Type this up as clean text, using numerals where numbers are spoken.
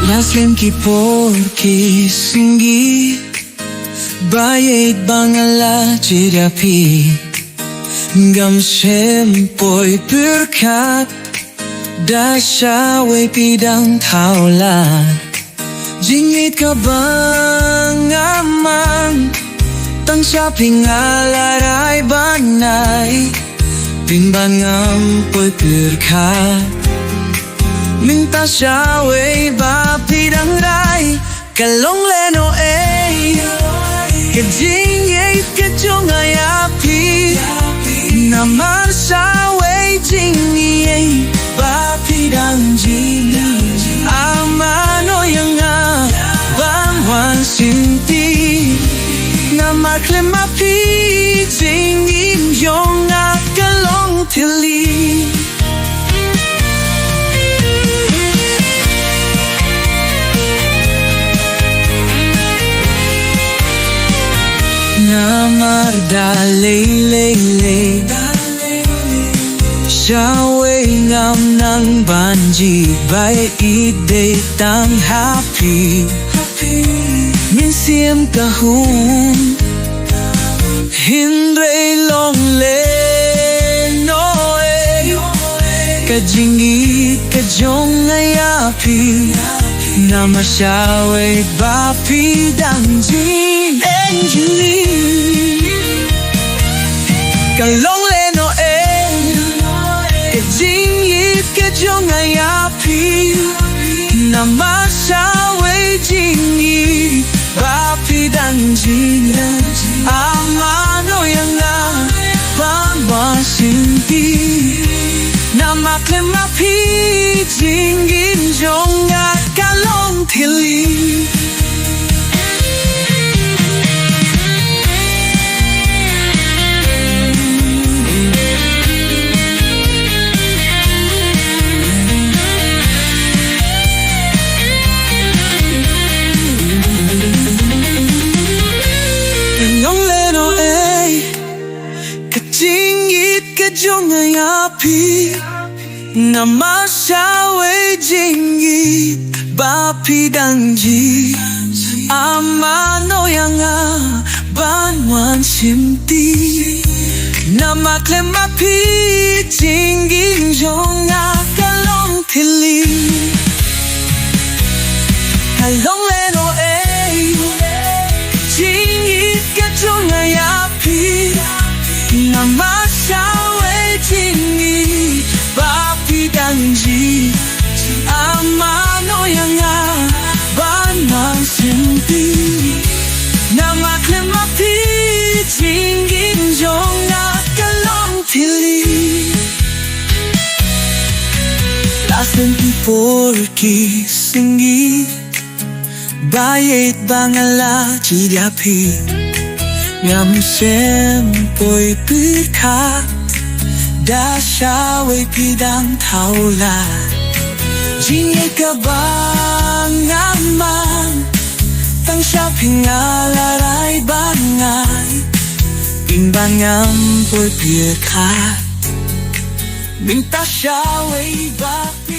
Laslim ki porki singi Bayit bangala chirapi Ngam Poi Pyrkhat Dasha way pidang taulan Jingit ka bang amang Tang sa pingalaray banay Pinban Ngam Poi Pyrkhat Minta siya way ba pidang ray Kalong leno ay Kajingit kajong ay api Naman sa way jingit ba pidang jingit Amano yang nga Bangwan sinti Nama klem api Jingit yung nga kalong tili Namar dalay-lay Shaway ngam ng banji Bay ide tang happy Minsim kahun Hindray long le noe Kajingit kajong ayapi Nama shaway bapi dangjing Kalong leno Kajingit kajong ayapi Nama shaway jingit bapi dangjing Amano yang nga pamasinti Nama klem api jingit yung nga kalong tili Kajong ay api Nama shaway jingit bapi dangji Amano yang nga banwan simti Nama klem api jingit yung nga kalong tili Kalong leno Jingit kajong ay api Nama shaway jingit bapi dangji Amano yang nga banang simpi Nama klem api jingit yung nga kalong tili Laslim ki porki singi Bayit bangala chirapi Ngam Poi Pyrkhat Dasha way pidang taulan Jingit ka bang amang Tang siya pingalaray bangay Pinban Ngam Poi Pyrkhat Minta siya way bapi